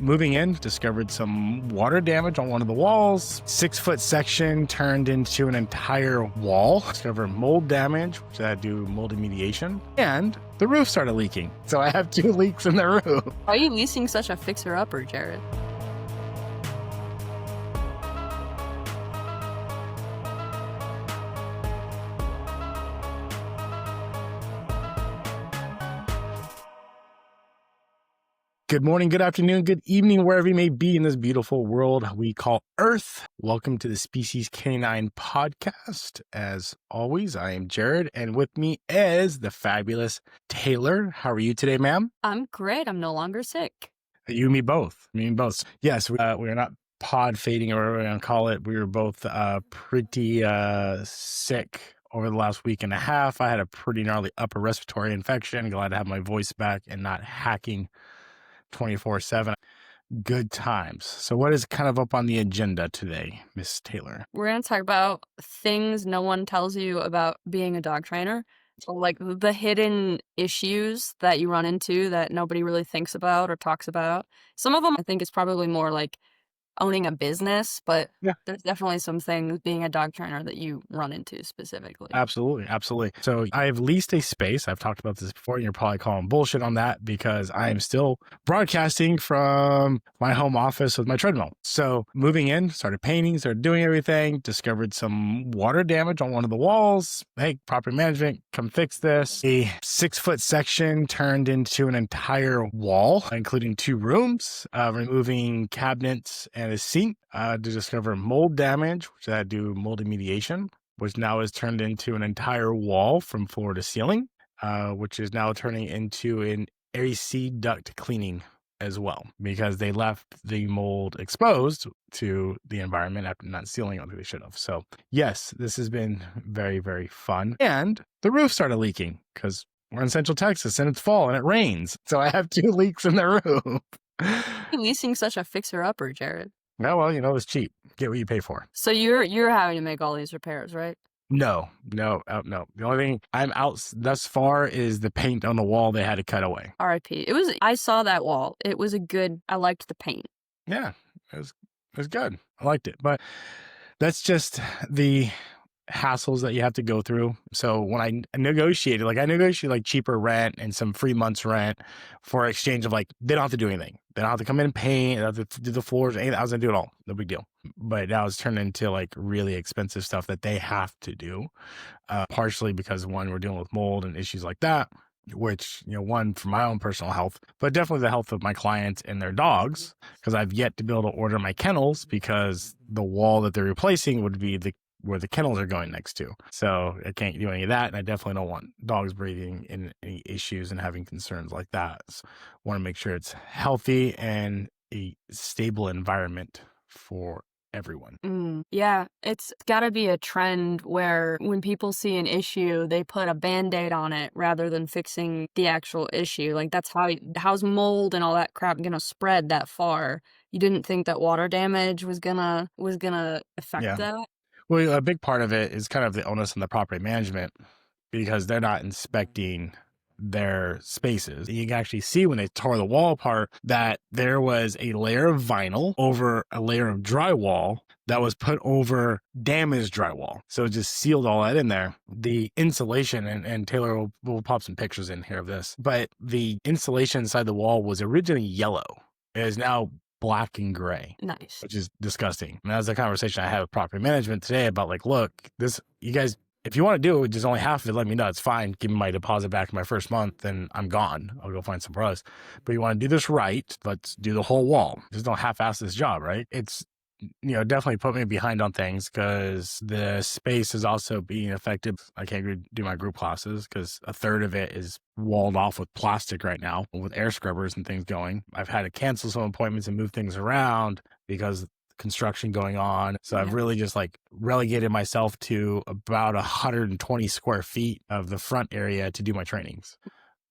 moving in, discovered some water damage on one of the walls. 6-foot section turned into an entire wall. Discovered mold damage, which I had to do mold remediation. And the roof started leaking. So I have 2 leaks in the roof. Why are you leasing such a fixer-upper, Jared? Good morning, good afternoon, good evening, wherever you may be in this beautiful world we call Earth. Welcome to the Species Canine podcast. As always, I am Jared, and with me is the fabulous Taylor. How are you today, ma'am? I'm great. I'm no longer sick. You and me both. Me and both. Yes, we are not pod fading or whatever we're going to call it. We were both pretty sick over the last week and a half. I had a pretty gnarly upper respiratory infection. Glad to have my voice back and not hacking 24/7. Good times. So what is kind of up on the agenda today, Miss Taylor? We're going to talk about things no one tells you about being a dog trainer. So like the hidden issues that you run into that nobody really thinks about or talks about. Some of them I think is probably more like owning a business, but Yeah. there's definitely some things being a dog trainer that you run into specifically. Absolutely. Absolutely. So I have leased a space. I've talked about this before, and you're probably calling bullshit on that because I am still broadcasting from my home office with my treadmill. So moving in, started painting, started doing everything, discovered some water damage on one of the walls. Hey, property management, come fix this. A 6-foot section turned into an entire wall, including 2 rooms, removing cabinets and a sink to discover mold damage, which I had to do mold remediation, which now has turned into an entire wall from floor to ceiling, which is now turning into an 𝐟𝐸𝐫 duct cleaning as well, because they left the mold exposed to the environment after not sealing it like they should have. So yes, this has been very, very fun. And the roof started leaking because we're in Central Texas and it's fall and it rains. So I have 2 leaks in the roof. Why are you leasing such a fixer-upper, Jared? No, well, it's cheap. Get what you pay for. So you're having to make all these repairs, right? No. The only thing I'm out thus far is the paint on the wall they had to cut away. RIP. I saw that wall. It was I liked the paint. Yeah, it was good. I liked it. But that's just the hassles that you have to go through. So when I negotiated like cheaper rent and some free months rent for exchange of like, they don't have to do anything. They don't have to come in and paint. They don't have to do the floors. Anything. I was going to do it all. No big deal. But now it's turned into like really expensive stuff that they have to do. Partially because one, we're dealing with mold and issues like that, which, one for my own personal health, but definitely the health of my clients and their dogs, because I've yet to be able to order my kennels because the wall that they're replacing would be where the kennels are going next to. So I can't do any of that. And I definitely don't want dogs breathing in any issues and having concerns like that. So want to make sure it's healthy and a stable environment for everyone. Yeah, it's got to be a trend where when people see an issue, they put a Band-Aid on it rather than fixing the actual issue. Like that's how's mold and all that crap gonna spread that far? You didn't think that water damage was gonna affect that? Well, a big part of it is kind of the onus on the property management because they're not inspecting their spaces. You can actually see when they tore the wall apart that there was a layer of vinyl over a layer of drywall that was put over damaged drywall. So it just sealed all that in there. The insulation, and Taylor will pop some pictures in here of this, but the insulation inside the wall was originally yellow. It is now black and gray. Nice. Which is disgusting. And that was a conversation I had with property management today about like, look, you guys, if you want to do it, just only half of it, let me know. It's fine. Give me my deposit back in my first month and I'm gone. I'll go find somewhere else. But you want to do this right, let's do the whole wall. Just don't half-ass this job, right? It's, definitely put me behind on things because the space is also being affected. I can't do my group classes because a third of it is walled off with plastic right now with air scrubbers and things going. I've had to cancel some appointments and move things around because construction going on. So I've really just like relegated myself to about 120 square feet of the front area to do my trainings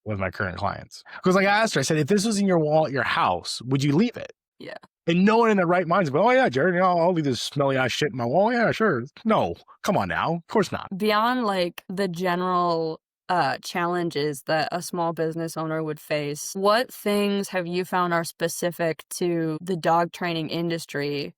with my current clients. Because like I asked her, I said, if this was in your wall at your house, would you leave it? Yeah. And no one in their right mind is going, oh yeah, Jared, I'll leave this smelly ass shit in my wall. Yeah, sure. No, come on now. Of course not. Beyond like the general challenges that a small business owner would face. What things have you found are specific to the dog training industry,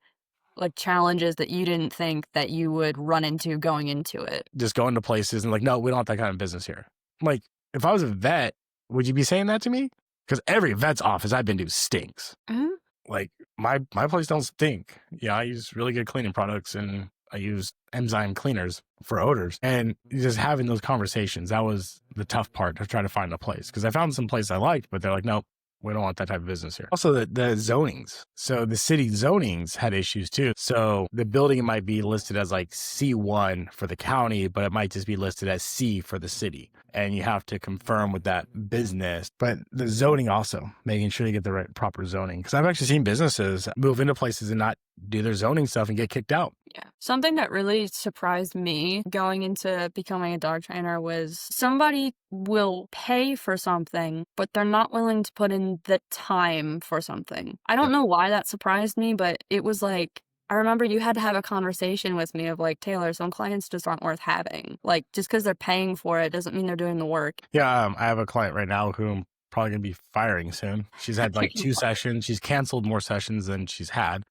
like challenges that you didn't think that you would run into going into it? Just going to places and like, no, we don't want that kind of business here. Like, if I was a vet, would you be saying that to me? Because every vet's office I've been to stinks. Mhm. Like my place don't stink. Yeah, I use really good cleaning products and I use enzyme cleaners for odors. And just having those conversations, that was the tough part to try to find a place. Because I found some place I liked, but they're like, nope, we don't want that type of business here. Also, the zonings. So the city zonings had issues too. So the building might be listed as like C1 for the county, but it might just be listed as C for the city. And you have to confirm with that business. But the zoning also, making sure you get the right proper zoning. Because I've actually seen businesses move into places and not do their zoning stuff and get kicked out. Yeah. Something that really surprised me going into becoming a dog trainer was somebody will pay for something, but they're not willing to put in the time for something. I don't know why that surprised me, but it was like, I remember you had to have a conversation with me of like, Taylor, some clients just aren't worth having. Like, just because they're paying for it doesn't mean they're doing the work. Yeah, I have a client right now who I'm probably going to be firing soon. She's had like 2 sessions. She's canceled more sessions than she's had.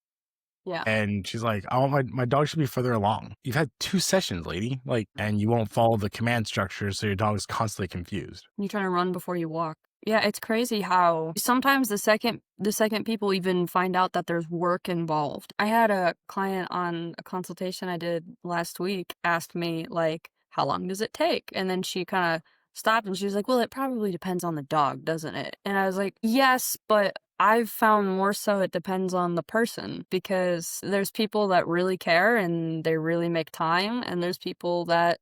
Yeah. And she's like, oh, my dog should be further along. You've had 2 sessions, lady. Like, and you won't follow the command structure, so your dog is constantly confused. You're trying to run before you walk. Yeah, it's crazy how sometimes the second people even find out that there's work involved. I had a client on a consultation I did last week ask me, like, how long does it take? And then she kind of stopped and she was like, well, it probably depends on the dog, doesn't it? And I was like, yes, but I've found more so it depends on the person, because there's people that really care and they really make time, and there's people that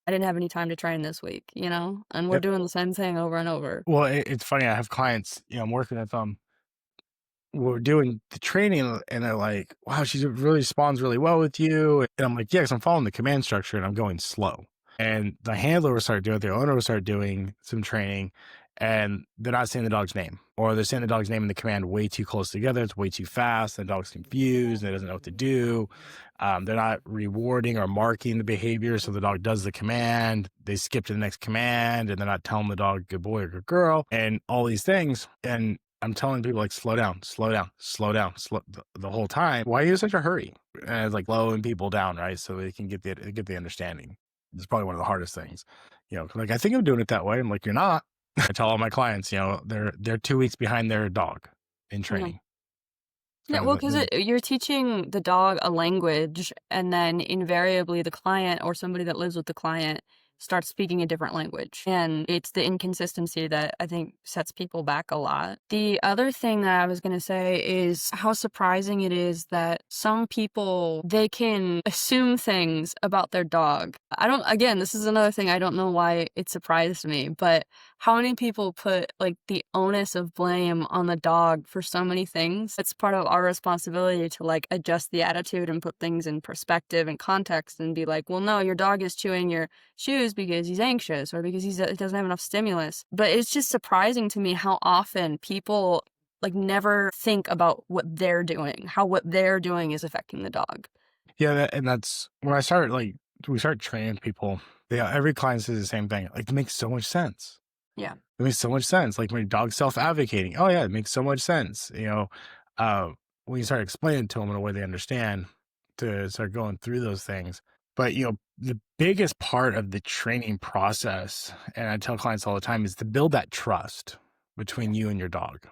I didn't have any time to train this week, you know? And we're Yep. doing the same thing over and over. Well, it's funny. I have clients, I'm working with them. We're doing the training and they're like, wow, she really responds really well with you. And I'm like, yeah, because I'm following the command structure and I'm going slow. And the handler will start doing it, the owner will start doing some training, and they're not saying the dog's name, or they're saying the dog's name and the command way too close together. It's way too fast. The dog's confused and it doesn't know what to do. They're not rewarding or marking the behavior. So the dog does the command, they skip to the next command, and they're not telling the dog good boy or good girl and all these things. And I'm telling people like, slow down, the whole time. Why are you in such a hurry? And it's like slowing people down, right? So they can get the understanding. It's probably one of the hardest things, like, I think I'm doing it that way. I'm like, you're not. I tell all my clients, they're 2 weeks behind their dog in training. Yeah, well, because you're teaching the dog a language, and then invariably the client or somebody that lives with the client starts speaking a different language. And it's the inconsistency that I think sets people back a lot. The other thing that I was going to say is how surprising it is that some people, they can assume things about their dog. Again, this is another thing, I don't know why it surprised me, but how many people put like the onus of blame on the dog for so many things? It's part of our responsibility to like adjust the attitude and put things in perspective and context and be like, well, no, your dog is chewing your shoes because he's anxious or because he doesn't have enough stimulus. But it's just surprising to me how often people like never think about what they're doing, how what they're doing is affecting the dog. Yeah, and that's when we start training people. Every client says the same thing. Like, it makes so much sense. Yeah. It makes so much sense. Like, when your dog's self-advocating, oh yeah, it makes so much sense. When you start explaining to them in a way they understand, to start going through those things. But the biggest part of the training process, and I tell clients all the time, is to build that trust between you and your dog.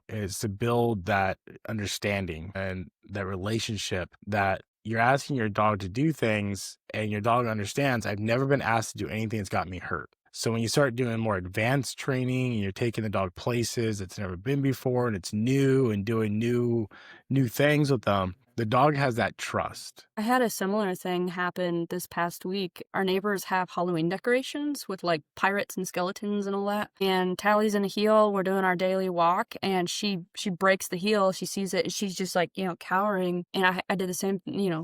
Is to build that understanding and that relationship, that you're asking your dog to do things and your dog understands, I've never been asked to do anything that's got me hurt. So when you start doing more advanced training and you're taking the dog places it's never been before and it's new and doing new things with them, the dog has that trust. I had a similar thing happen this past week. Our neighbors have Halloween decorations with like pirates and skeletons and all that. And Tally's in a heel. We're doing our daily walk and she breaks the heel. She sees it and she's just like, cowering. And I did the same,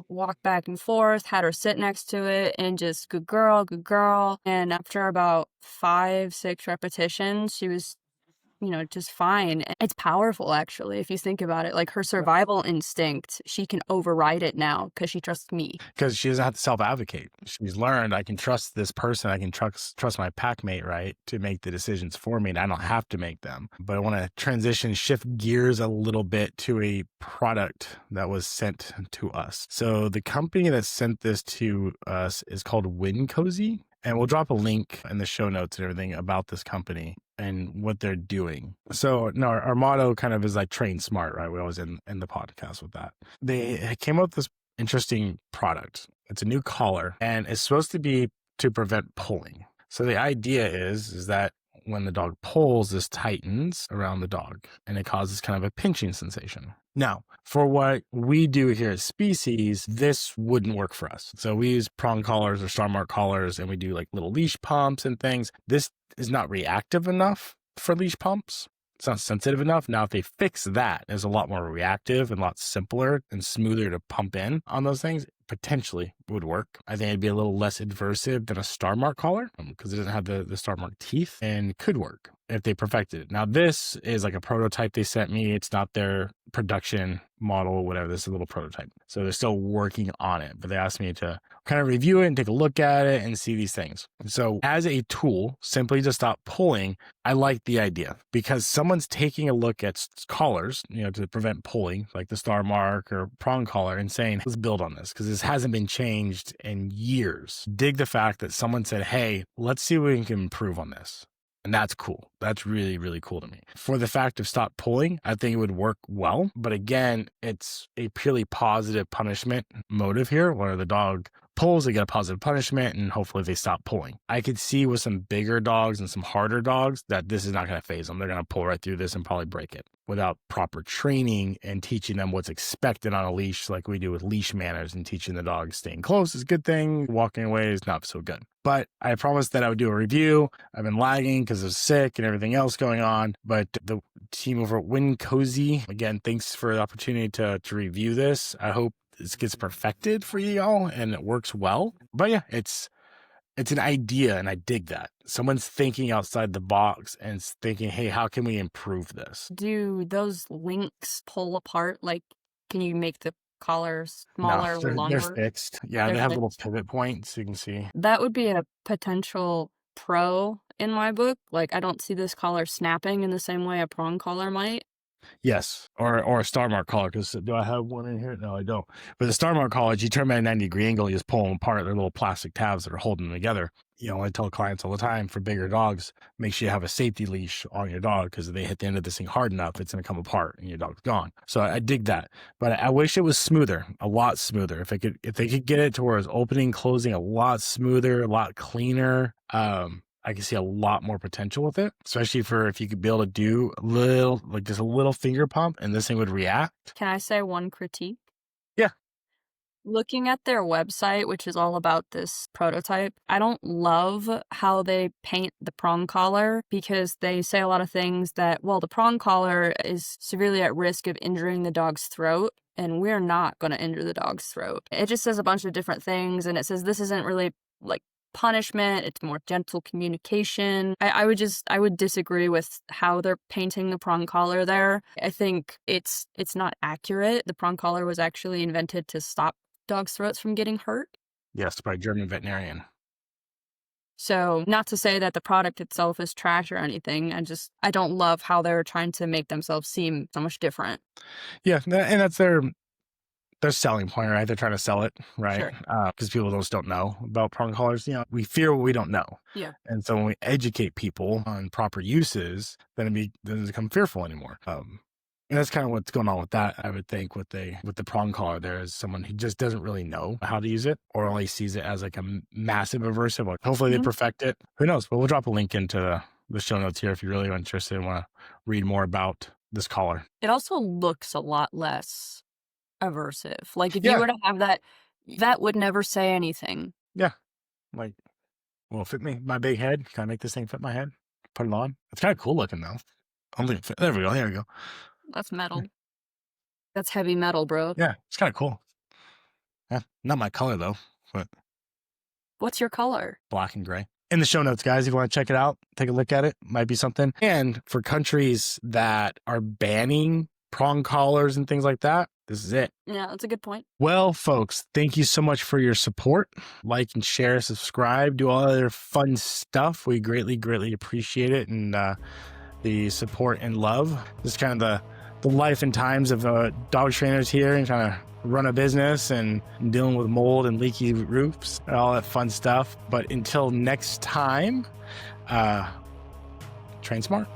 walk back and forth, had her sit next to it and just good girl. And after about 5-6 repetitions, she was just fine. It's powerful, actually, if you think about it. Like, her survival instinct, she can override it now because she trusts me. Because she doesn't have to self-advocate. She's learned I can trust this person. I can trust my pack mate, right, to make the decisions for me, and I don't have to make them. But I want to shift gears a little bit to a product that was sent to us. So the company that sent this to us is called Wincozy. And we'll drop a link in the show notes and everything about this company and what they're doing. So no, our motto kind of is like train smart, right? We always end the podcast with that. They came up with this interesting product. It's a new collar, and it's supposed to be to prevent pulling. So the idea is that when the dog pulls, this tightens around the dog and it causes kind of a pinching sensation. Now, for what we do here at Species, this wouldn't work for us. So we use prong collars or star mark collars, and we do like little leash pumps and things. This is not reactive enough for leash pumps. It's not sensitive enough. Now, if they fix that, it's a lot more reactive and a lot simpler and smoother to pump in on those things. Potentially would work. I think it'd be a little less adversive than a star mark collar because it doesn't have the star mark teeth, and could work if they perfected it. Now, this is like a prototype they sent me. It's not their production model, whatever. This is a little prototype. So they're still working on it, but they asked me to kind of review it and take a look at it and see these things. So as a tool, simply to stop pulling, I like the idea because someone's taking a look at collars, to prevent pulling, like the star mark or prong collar, and saying, let's build on this because this hasn't been changed in years. Dig the fact that someone said, hey, let's see what we can improve on this. And that's cool. That's really, really cool to me. For the fact of stop pulling, I think it would work well. But again, it's a purely positive punishment motive here, where the dog pulls, they get a positive punishment, and hopefully they stop pulling. I could see with some bigger dogs and some harder dogs that this is not going to phase them. They're going to pull right through this and probably break it without proper training and teaching them what's expected on a leash, like we do with leash manners, and teaching the dog staying close is a good thing. Walking away is not so good. But I promised that I would do a review. I've been lagging because I was sick and everything else going on. But the team over at Wincozy, again, thanks for the opportunity to review this. I hope this gets perfected for y'all and it works well. But yeah, it's an idea, and I dig that. Someone's thinking outside the box and thinking, hey, how can we improve this? Do those links pull apart? Like, can you make the collar smaller or No, longer? they're fixed. Yeah, They're they have fixed. little pivot points you can see. That would be a potential pro in my book. Like, I don't see this collar snapping in the same way a prong collar might. Yes, or a star mark collar, because do I have one in here? No, I don't. But the star mark collars, you turn them at a 90-degree angle, you just pull them apart. They're little plastic tabs that are holding them together. I tell clients all the time, for bigger dogs, make sure you have a safety leash on your dog, because if they hit the end of this thing hard enough, it's going to come apart and your dog's gone. So I dig that, but I wish it was smoother, a lot smoother. If they could get it to where it's opening, closing a lot smoother, a lot cleaner. I can see a lot more potential with it, especially if you could be able to do just a little finger pump and this thing would react. Can I say one critique? Yeah. Looking at their website, which is all about this prototype, I don't love how they paint the prong collar, because they say a lot of things that, well, the prong collar is severely at risk of injuring the dog's throat, and we're not going to injure the dog's throat. It just says a bunch of different things, and it says this isn't really like punishment, it's more gentle communication. I would disagree with how they're painting the prong collar there. I think it's not accurate. The prong collar was actually invented to stop dogs' throats from getting hurt. Yes, by a German veterinarian. So, not to say that the product itself is trash or anything. I don't love how they're trying to make themselves seem so much different. Yeah, and that's their selling point, right? They're trying to sell it, right? Sure. Because people just don't know about prong collars. We fear what we don't know. Yeah. And so when we educate people on proper uses, then it doesn't become fearful anymore. And that's kind of what's going on with that, I would think, with the prong collar. There is someone who just doesn't really know how to use it, or only sees it as like a massive aversive. Like, hopefully they perfect it. Who knows? But we'll drop a link into the show notes here if you're really interested and want to read more about this collar. It also looks a lot less aversive. Like, if you were to have that would never say anything. Yeah. Like, will it fit my big head? Can I make this thing fit my head? Put it on. It's kind of cool looking though. I don't think it fit. There we go. There we go. That's metal. That's heavy metal, bro. Yeah, it's kind of cool. Yeah, not my color though, but What's your color? black and gray. in the show notes, guys. If you want to check it out, take a look at it. Might be something. And for countries that are banning prong collars and things like that, this is it. Yeah, that's a good point. Well, folks, thank you so much for your support. Like and share, subscribe, do all other fun stuff. We greatly, greatly appreciate it. And the support and love. This is kind of the life and times of dog trainers here and trying to run a business and dealing with mold and leaky roofs and all that fun stuff. But until next time, train smart.